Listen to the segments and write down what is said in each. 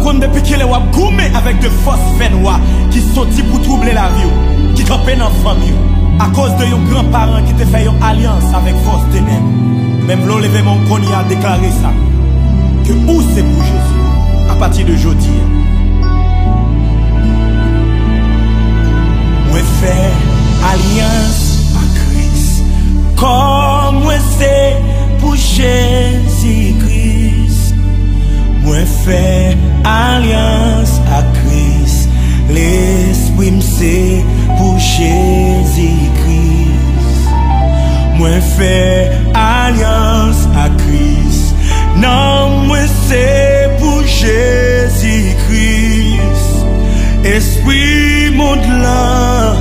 compte depuis qu'il est goumé avec de fausses noires qui sortent pour troubler la vie, qui campent dans la famille. À cause de vos grands-parents qui te fait une alliance avec force ténèbres. Même l'enlevé mon connu a déclaré ça. Que où c'est pour Jésus à partir de aujourd'hui. Moi fais alliance à Christ. Comme moi c'est pour Jésus-Christ. Moi fais alliance à Christ. L'esprit c'est pour Jésus-Christ. Moi fais alliance à Christ. Non, moi c'est pour Jésus-Christ. Esprit monde là,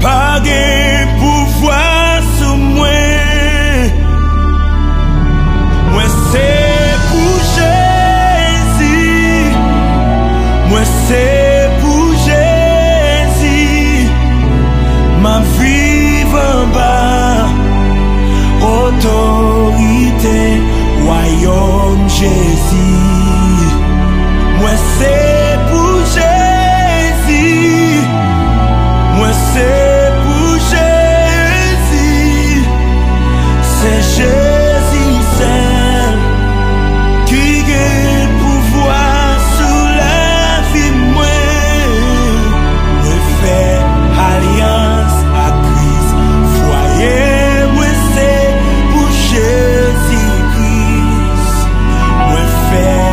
pas de pouvoir sur moi. Moi c'est pour Jésus. Moi c'est pour Jésus. Ma vie en bas, autorité, royaume Jésus. Moi c'est pour Jésus. Moi c'est pour Jésus. C'est Jésus seul qui a le pouvoir sur la vie moi. Moi fais alliance à Christ. Foyer moi c'est pour Jésus-Christ. Moi fais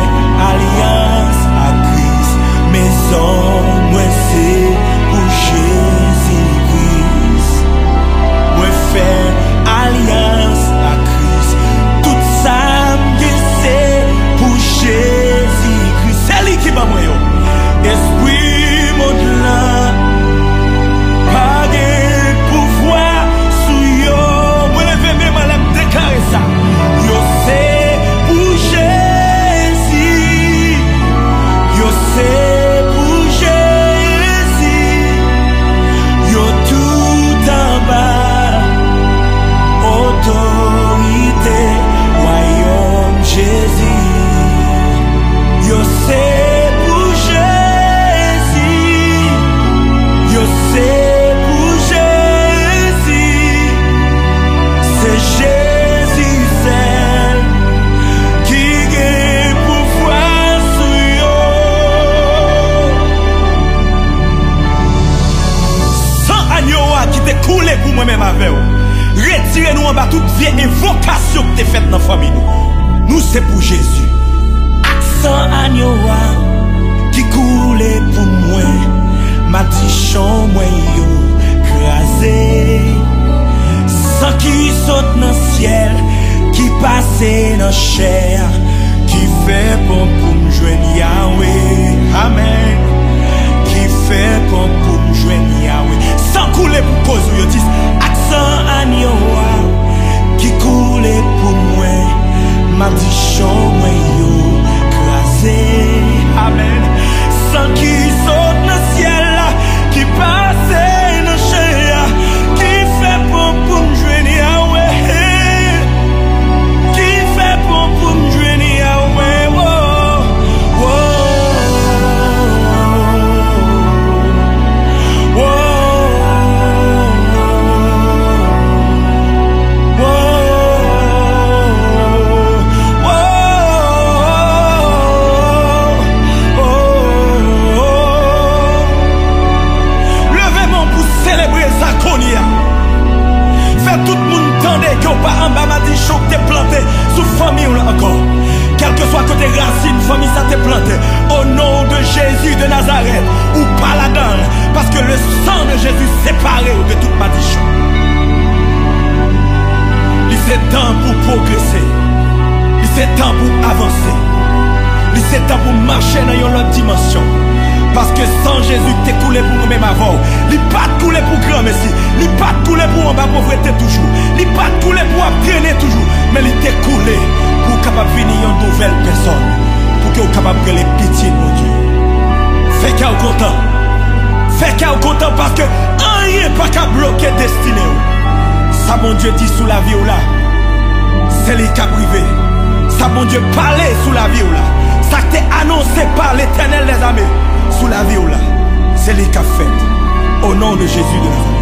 alliance à Christ. Maison moi c'est pour Jésus-Christ. Moi fais alliance à Christ. Tout ça c'est pour Jésus-Christ. C'est lui qui va moi. Esprit mon là, pas de pouvoir sur yo. Moi lever même à la déclarer ça. Yo c'est pour Jésus. Yo c'est pour Jésus. Yo tout en bas. Autorité, royaume Jésus. Yo c'est pour Jésus. Yo c'est pour Jésus. C'est Jésus seul qui a pouvoir sur yo. Sans agneau qui te coulé pour moi-même avec vous. Retirez-nous en bas toute vieille invocation que tu faites dans la famille. Nous c'est pour Jésus. Sans agneau qui coulait pour moi. Ma tichon moi yo crasé. Sans qui saute dans le ciel, qui passe dans la chair, qui fait bon pour me joindre Yahweh. Amen. Qui fait bon pour me joindre Yahweh. Sans couler pour cause où yo dis accent agneau qui coulait pour moi. Ma tichon moi yo crasé. Amen. Sans qui saute dans le ciel, qui passe dans la chair, qui fait bon pour me joindre Yahweh. Qui fait bon pour me joindre Yahweh. Oh, oh, oh, oh, fait tout le monde tendait que pas en bas m'a dit choc t'es planté sous famille là encore. Quel que soit côté racine, famille ça t'est planté. Au nom de Jésus de Nazareth ou pas là-dedans. Parce que le sang de Jésus séparé de toute ma dichon. Il c'est temps pour progresser. Il c'est temps pour avancer. Il c'est temps pour marcher dans une autre dimension. Parce que sans Jésus, t'es coulé pour nous-mêmes avant. Il pas coulé pour grand messie. Il pas coulé pour en bas pauvreté toujours. Il pas coulé pour traîner toujours. Mais il t'est coulé pour capable venir une nouvelle personne. Pour que vous capable de les pitié, mon Dieu. Fais qu'à content. Fais qu'à content parce que rien pas qu'à bloquer destiné. Ça, mon Dieu, dit sous la vie ou là. C'est lui qui a privé. Ça, mon Dieu, parler sous la vie ou là. Ça qui est annoncé par l'Éternel des armées sous la vie là. C'est lui qui a fait. Au nom de Jésus de Nazareth.